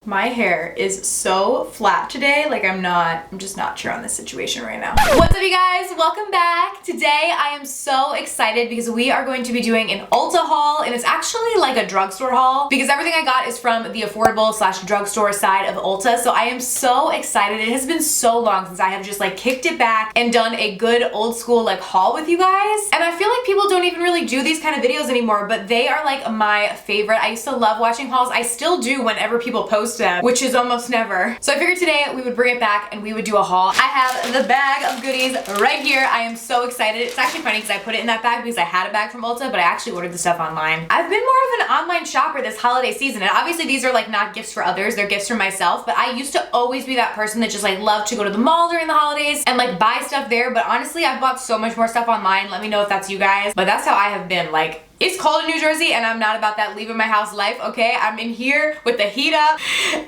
My hair is so flat today, like I'm just not sure on this situation right now. What's up you guys? Welcome back. Today I am so excited because we are going to be doing an Ulta haul, and it's actually like a drugstore haul because everything I got is from the affordable / drugstore side of Ulta. So I am so excited. It has been so long since I have just like kicked it back and done a good old school like haul with you guys. And I feel like people don't even really do these kind of videos anymore, but they are like my favorite. I used to love watching hauls. I still do whenever people post them, which is almost never. So I figured today we would bring it back and we would do a haul. I have the bag of goodies right here. I am so excited. It's actually funny because I put it in that bag because I had a bag from Ulta, but I actually ordered the stuff online. I've been more of an online shopper this holiday season, and obviously these are like not gifts for others, they're gifts for myself, but I used to always be that person that just like loved to go to the mall during the holidays and like buy stuff there, but honestly I've bought so much more stuff online. Let me know if that's you guys, but that's how I have been. Like, it's cold in New Jersey and I'm not about that leaving my house life, okay? I'm in here with the heat up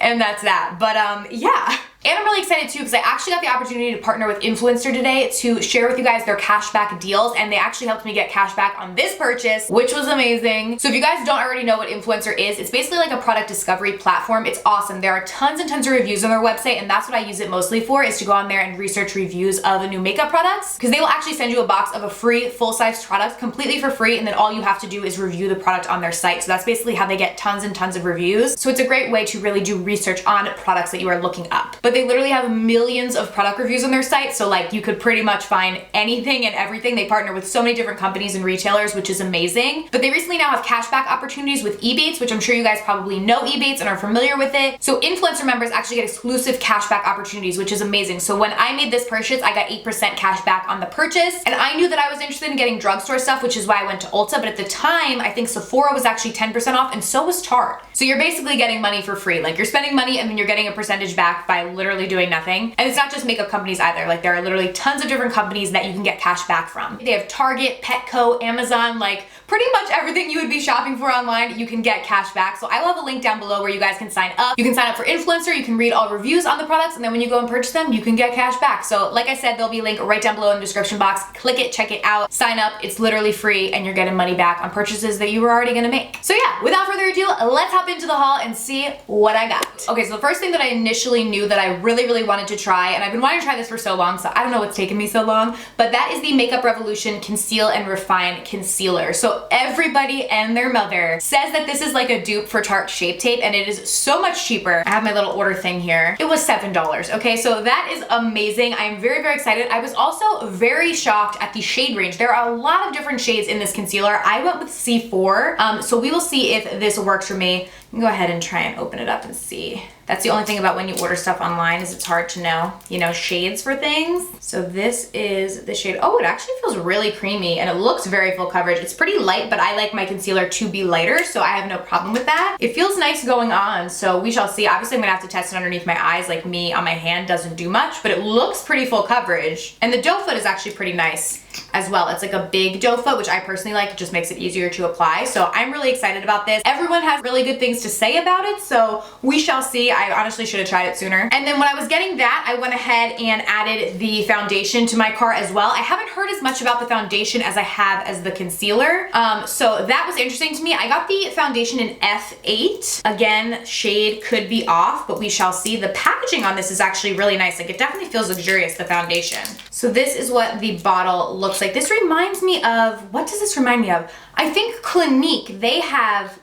and that's that. But yeah. And I'm really excited too because I actually got the opportunity to partner with Influencer today to share with you guys their cashback deals, and they actually helped me get cashback on this purchase, which was amazing. So if you guys don't already know what Influencer is, it's basically like a product discovery platform. It's awesome. There are tons and tons of reviews on their website, and that's what I use it mostly for, is to go on there and research reviews of new makeup products, because they will actually send you a box of a free full-size product completely for free, and then all you have to do is review the product on their site. So that's basically how they get tons and tons of reviews. So it's a great way to really do research on products that you are looking up. But they literally have millions of product reviews on their site, so like you could pretty much find anything and everything. They partner with so many different companies and retailers, which is amazing. But they recently now have cashback opportunities with Ebates, which I'm sure you guys probably know Ebates and are familiar with it. So Influencer members actually get exclusive cashback opportunities, which is amazing. So when I made this purchase, I got 8% cashback on the purchase, and I knew that I was interested in getting drugstore stuff, which is why I went to Ulta. But at the time, I think Sephora was actually 10% off, and so was Tarte. So you're basically getting money for free. Like, you're spending money and then you're getting a percentage back by literally doing nothing. And it's not just makeup companies either. Like, there are literally tons of different companies that you can get cash back from. They have Target, Petco, Amazon, like pretty much everything you would be shopping for online, you can get cash back. So I will have a link down below where you guys can sign up. You can sign up for Influencer, you can read all reviews on the products, and then when you go and purchase them, you can get cash back. So like I said, there'll be a link right down below in the description box. Click it, check it out, sign up. It's literally free and you're getting money back on purchases that you were already gonna make. So yeah, without further ado, let's hop into the haul and see what I got. Okay, so the first thing that I initially knew that I really wanted to try, and I've been wanting to try this for so long, so I don't know what's taken me so long, but that is the Makeup Revolution Conceal and Refine Concealer. So everybody and their mother says that this is like a dupe for Tarte Shape Tape, and it is so much cheaper. I have my little order thing here. It was $7. Okay, so that is amazing. I am very excited. I was also very shocked at the shade range. There are a lot of different shades in this concealer. I went with C4, so we will see if this works for me. You can go ahead and try and open it up and see. That's the only thing about when you order stuff online, is it's hard to know, you know, shades for things. So this is the shade. Oh, it actually feels really creamy and it looks very full coverage. It's pretty light, but I like my concealer to be lighter, so I have no problem with that. It feels nice going on, so we shall see. Obviously, I'm gonna have to test it underneath my eyes. Like, me on my hand doesn't do much, but it looks pretty full coverage. And the doe foot is actually pretty nice as well. It's like a big doe foot, which I personally like. It just makes it easier to apply. So I'm really excited about this. Everyone has really good things to say about it, so we shall see. I honestly should have tried it sooner. And then when I was getting that, I went ahead and added the foundation to my cart as well. I haven't heard as much about the foundation as I have as the concealer. So that was interesting to me. I got the foundation in F8. Again, shade could be off, but we shall see. The packaging on this is actually really nice. Like, it definitely feels luxurious, the foundation. So this is what the bottle looks like. This reminds me of, what does this remind me of? I think Clinique, they have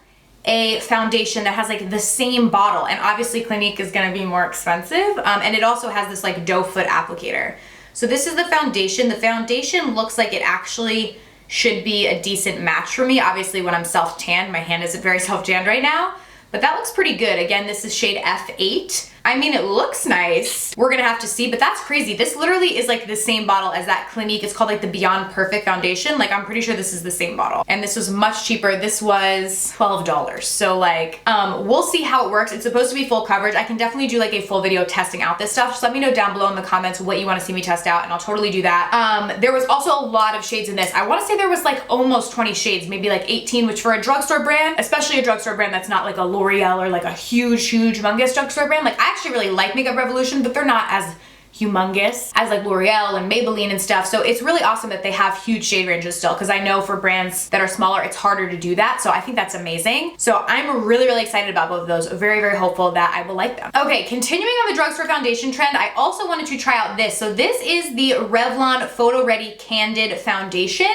a foundation that has like the same bottle, and obviously Clinique is gonna be more expensive, and it also has this like doe foot applicator. So this is the foundation. The foundation looks like it actually should be a decent match for me. Obviously, when I'm self-tanned, my hand isn't very self-tanned right now, but that looks pretty good. Again, this is shade F8. I mean, it looks nice. We're gonna have to see, but that's crazy. This literally is like the same bottle as that Clinique. It's called like the Beyond Perfect foundation. Like, I'm pretty sure this is the same bottle. And this was much cheaper. This was $12. So like, we'll see how it works. It's supposed to be full coverage. I can definitely do like a full video testing out this stuff. Just let me know down below in the comments what you wanna see me test out, and I'll totally do that. There was also a lot of shades in this. I wanna say there was like almost 20 shades, maybe like 18, which for a drugstore brand, especially a drugstore brand that's not like a L'Oreal or like a huge humongous drugstore brand, like, I actually really like Makeup Revolution, but they're not as humongous as like L'Oreal and Maybelline and stuff. So it's really awesome that they have huge shade ranges still, because I know for brands that are smaller, it's harder to do that. So I think that's amazing. So I'm really, really excited about both of those. Very, very hopeful that I will like them. Okay, continuing on the drugstore foundation trend, I also wanted to try out this. So this is the Revlon Photoready Candid Foundation.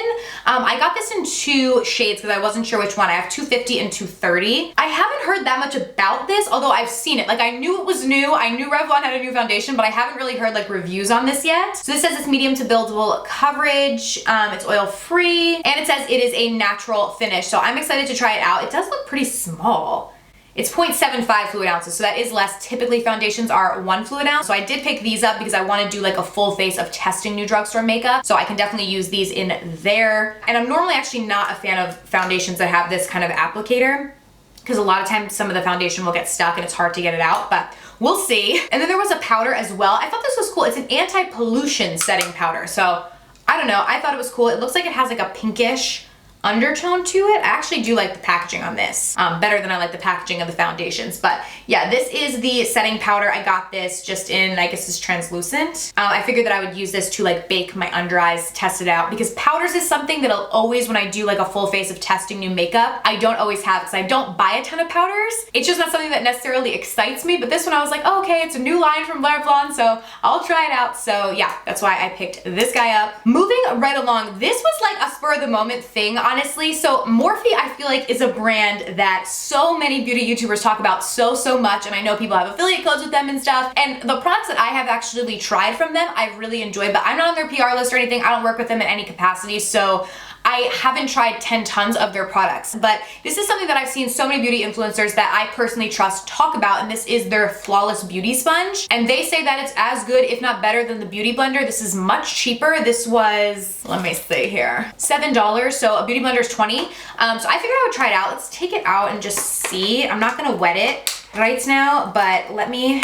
I got this in 2 shades because I wasn't sure which one. I have 250 and 230. I haven't heard that much about this, although I've seen it. Like, I knew it was new. I knew Revlon had a new foundation, but I haven't really heard like reviews on this yet. So this says it's medium to buildable coverage, it's oil free, and it says it is a natural finish. So I'm excited to try it out. It does look pretty small. It's 0.75 fluid ounces, so that is less. Typically foundations are 1 fluid ounce. So I did pick these up because I want to do like a full face of testing new drugstore makeup. So I can definitely use these in there. And I'm normally actually not a fan of foundations that have this kind of applicator, because a lot of times some of the foundation will get stuck and it's hard to get it out, but we'll see. And then there was a powder as well. I thought this was cool. It's an anti-pollution setting powder. So I don't know, I thought it was cool. It looks like it has like a pinkish undertone to it. I actually do like the packaging on this better than I like the packaging of the foundations. But yeah, this is the setting powder. I got this just in, I guess it's translucent. I figured that I would use this to like bake my under eyes, test it out, because powders is something that I'll always, when I do like a full face of testing new makeup, I don't always have, because I don't buy a ton of powders. It's just not something that necessarily excites me. But this one I was like, oh, okay, it's a new line from Revlon, so I'll try it out. So yeah, that's why I picked this guy up. Moving right along, this was like a spur of the moment thing, honestly. So Morphe, I feel like, is a brand that so many beauty YouTubers talk about so much, and I know people have affiliate codes with them and stuff. And the products that I have actually tried from them, I really enjoy, but I'm not on their PR list or anything. I don't work with them in any capacity, so I haven't tried 10 tons of their products. But this is something that I've seen so many beauty influencers that I personally trust talk about, and this is their Flawless Beauty Sponge. And they say that it's as good, if not better, than the Beauty Blender. This is much cheaper. This was, let me see here, $7. So a Beauty Blender is 20. So I figured I would try it out. Let's take it out and just see. I'm not gonna wet it right now, but let me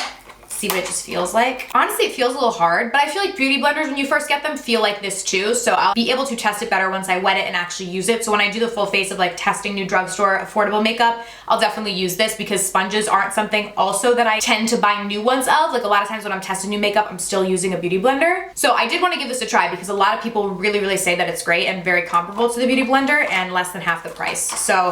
see what it just feels like. Honestly, it feels a little hard, but I feel like beauty blenders, when you first get them, feel like this too. So I'll be able to test it better once I wet it and actually use it. So when I do the full face of like testing new drugstore affordable makeup, I'll definitely use this, because sponges aren't something also that I tend to buy new ones of. Like a lot of times when I'm testing new makeup, I'm still using a beauty blender. So I did want to give this a try, because a lot of people really say that it's great and very comparable to the beauty blender and less than half the price. So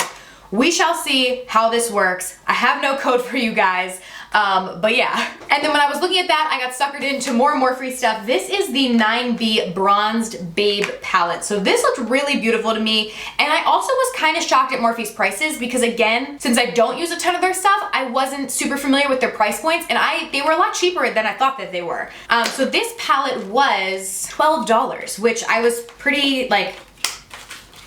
we shall see how this works. I have no code for you guys. But yeah. And then when I was looking at that, I got suckered into more Morphe stuff. This is the 9B Bronzed Babe palette. So this looked really beautiful to me. And I also was kind of shocked at Morphe's prices, because again, since I don't use a ton of their stuff, I wasn't super familiar with their price points, and they were a lot cheaper than I thought that they were. So this palette was $12, which I was pretty like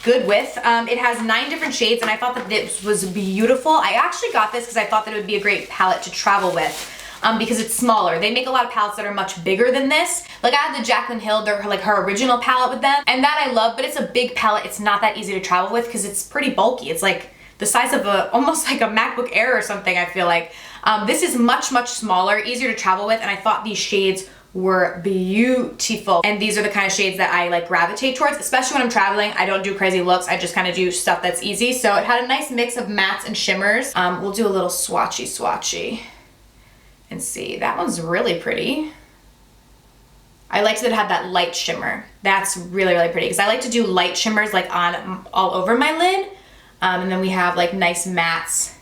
good with. It has 9 different shades, and I thought that this was beautiful. I actually got this because I thought that it would be a great palette to travel with. Because it's smaller. They make a lot of palettes that are much bigger than this. Like I had the Jaclyn Hill, like her original palette with them, and that I love, but it's a big palette. It's not that easy to travel with because it's pretty bulky. It's like the size of almost like a MacBook Air or something, I feel like. This is much smaller, easier to travel with, and I thought these shades were beautiful. And these are the kind of shades that I like gravitate towards, especially when I'm traveling. I don't do crazy looks. I just kind of do stuff that's easy. So it had a nice mix of mattes and shimmers. We'll do a little swatchy and see. That one's really pretty. I liked that it had that light shimmer. That's really pretty, because I like to do light shimmers like on all over my lid. And then we have like nice mattes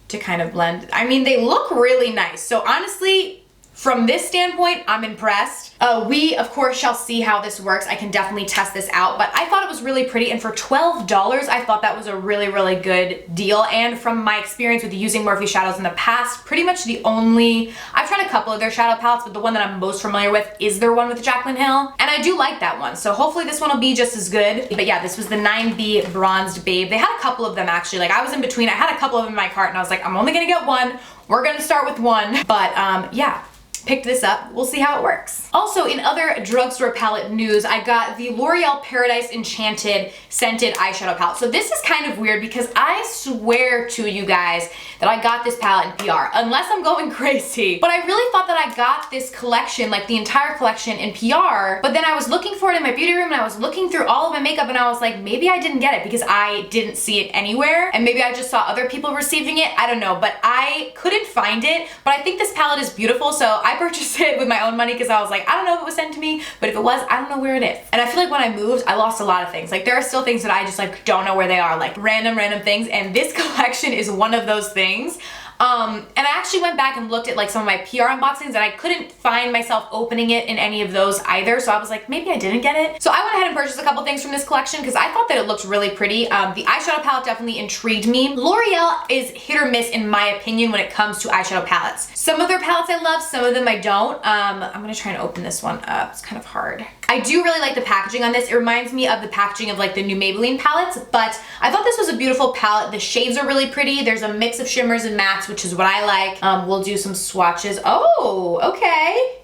to kind of blend. I mean, they look really nice. So honestly, from this standpoint, I'm impressed. We, of course, shall see how this works. I can definitely test this out, but I thought it was really pretty, and for $12, I thought that was a really good deal. And from my experience with using Morphe shadows in the past, pretty much I've tried a couple of their shadow palettes, but the one that I'm most familiar with is their one with Jaclyn Hill, and I do like that one. So hopefully this one will be just as good. But yeah, this was the 9B Bronzed Babe. They had a couple of them actually. Like I was in between. I had a couple of them in my cart, and I was like, I'm only gonna get one. We're gonna start with one. But yeah. Picked this up. We'll see how it works. Also, in other drugstore palette news, I got the L'Oreal Paradise Enchanted Scented Eyeshadow Palette. So this is kind of weird, because I swear to you guys that I got this palette in PR, unless I'm going crazy. But I really thought that I got this collection, like the entire collection, in PR, but then I was looking for it in my beauty room, and I was looking through all of my makeup, and I was like, maybe I didn't get it because I didn't see it anywhere, and maybe I just saw other people receiving it. I don't know, but I couldn't find it. But I think this palette is beautiful, so I I purchased it with my own money because I was like, I don't know if it was sent to me, but if it was, I don't know where it is. And I feel like when I moved, I lost a lot of things. Like there are still things that I just like don't know where they are, like random things. And this collection is one of those things. And I actually went back and looked at like some of my PR unboxings and I couldn't find myself opening it in any of those either. So I was like, maybe I didn't get it. So I went ahead and purchased a couple things from this collection because I thought that it looked really pretty. The eyeshadow palette definitely intrigued me. L'Oreal is hit or miss in my opinion when it comes to eyeshadow palettes. Some of their palettes I love, some of them I don't. I'm gonna try and open this one up. It's kind of hard. I do really like the packaging on this. It reminds me of the packaging of like the new Maybelline palettes, but I thought this was a beautiful palette. The shades are really pretty. There's a mix of shimmers and mattes, which is what I like. We'll do some swatches. Oh, okay.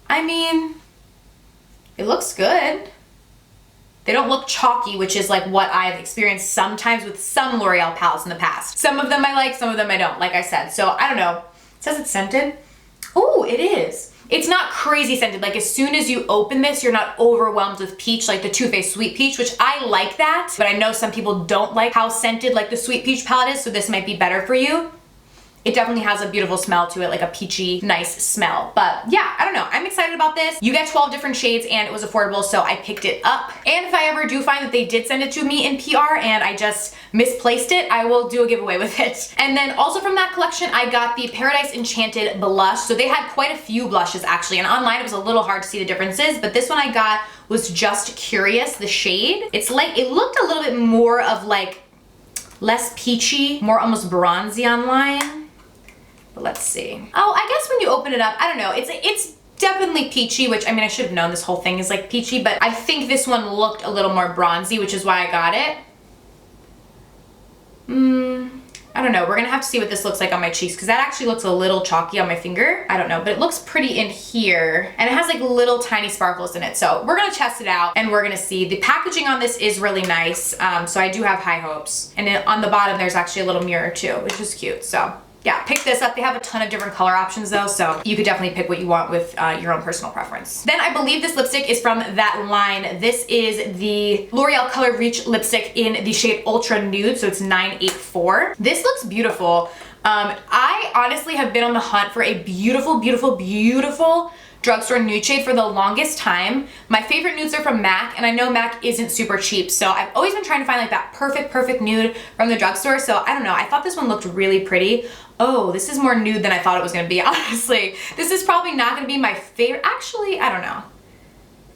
I mean, it looks good. They don't look chalky, which is like what I've experienced sometimes with some L'Oreal palettes in the past. Some of them I like, some of them I don't, like I said. So I don't know. It says it's scented. Oh, it is. It's not crazy scented. Like as soon as you open this, you're not overwhelmed with peach, like the Too Faced Sweet Peach, which I like that, but I know some people don't like how scented like the Sweet Peach palette is, so this might be better for you. It definitely has a beautiful smell to it, like a peachy, nice smell. But yeah, I don't know. I'm excited about this. You get 12 different shades and it was affordable, so I picked it up. And if I ever do find that they did send it to me in PR and I just misplaced it, I will do a giveaway with it. And then also from that collection, I got the Paradise Enchanted blush. So they had quite a few blushes actually, and online it was a little hard to see the differences, but this one I got was Just Curious, the shade. It's like, it looked a little bit more of like, less peachy, more almost bronzy online. But let's see. Oh, I guess when you open it up, I don't know. It's definitely peachy, which I mean, I should have known this whole thing is like peachy, but I think this one looked a little more bronzy, which is why I got it. I don't know. We're gonna have to see what this looks like on my cheeks because that actually looks a little chalky on my finger. I don't know, but it looks pretty in here and it has like little tiny sparkles in it. So we're gonna test it out and we're gonna see. The packaging on this is really nice. So I do have high hopes. And then on the bottom, there's actually a little mirror too, which is cute. So yeah, pick this up. They have a ton of different color options though, so you could definitely pick what you want with your own personal preference. Then I believe this lipstick is from that line. This is the L'Oreal Color Riche lipstick in the shade Ultra Nude, so it's 984. This looks beautiful. I honestly have been on the hunt for a beautiful, beautiful, beautiful drugstore nude shade for the longest time. My favorite nudes are from MAC, and I know MAC isn't super cheap, so I've always been trying to find like that perfect nude from the drugstore. So I don't know, I thought this one looked really pretty. Oh, this is more nude than I thought it was gonna be, honestly. This is probably not gonna be my favorite. Actually, I don't know.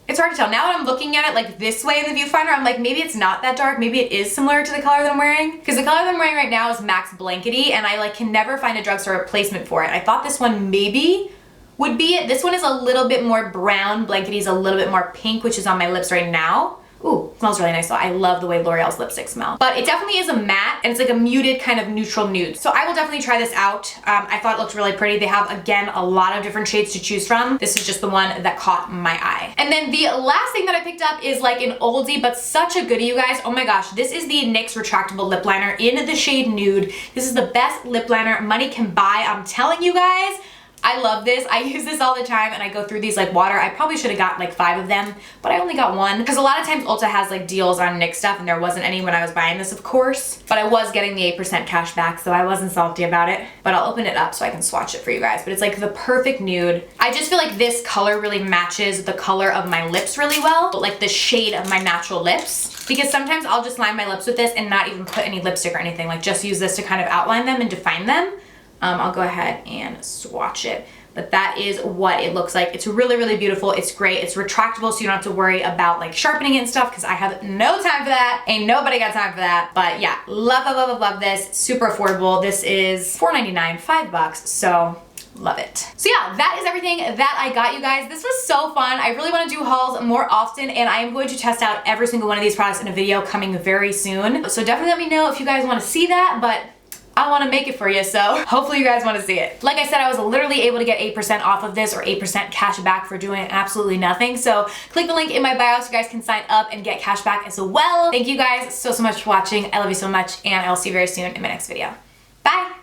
It's hard to tell. Now that I'm looking at it like this way in the viewfinder, I'm like, maybe it's not that dark. Maybe it is similar to the color that I'm wearing. Because the color that I'm wearing right now is MAC's Blankety, and I like can never find a drugstore replacement for it. I thought this one maybe would be it. This one is a little bit more brown. Blankety's a little bit more pink, which is on my lips right now. Ooh, smells really nice though. I love the way L'Oreal's lipstick smell. But it definitely is a matte and it's like a muted kind of neutral nude. So I will definitely try this out. I thought it looked really pretty. They have, again, a lot of different shades to choose from. This is just the one that caught my eye. And then the last thing that I picked up is like an oldie, but such a goodie, you guys. Oh my gosh, this is the NYX Retractable Lip Liner in the shade Nude. This is the best lip liner money can buy. I'm telling you guys. I love this. I use this all the time and I go through these like water. I probably should have got like 5 of them, but I only got 1 because a lot of times Ulta has like deals on NYX stuff and there wasn't any when I was buying this, of course, but I was getting the 8% cash back, so I wasn't salty about it. But I'll open it up so I can swatch it for you guys. But it's like the perfect nude. I just feel like this color really matches the color of my lips really well, but like the shade of my natural lips, because sometimes I'll just line my lips with this and not even put any lipstick or anything, like just use this to kind of outline them and define them. I'll go ahead and swatch it. But that is what it looks like. It's really, really beautiful. It's great. It's retractable, so you don't have to worry about like sharpening it and stuff because I have no time for that. Ain't nobody got time for that. But yeah, love, love, love, love this. Super affordable. This is $4.99, $5, so love it. So yeah, that is everything that I got, you guys. This was so fun. I really want to do hauls more often, and I am going to test out every single one of these products in a video coming very soon. So definitely let me know if you guys want to see that, but I want to make it for you, so hopefully you guys want to see it. Like I said, I was literally able to get 8% off of this, or 8% cash back for doing absolutely nothing. So click the link in my bio so you guys can sign up and get cash back as well. Thank you guys so much for watching. I love you so much, and I will see you very soon in my next video. Bye!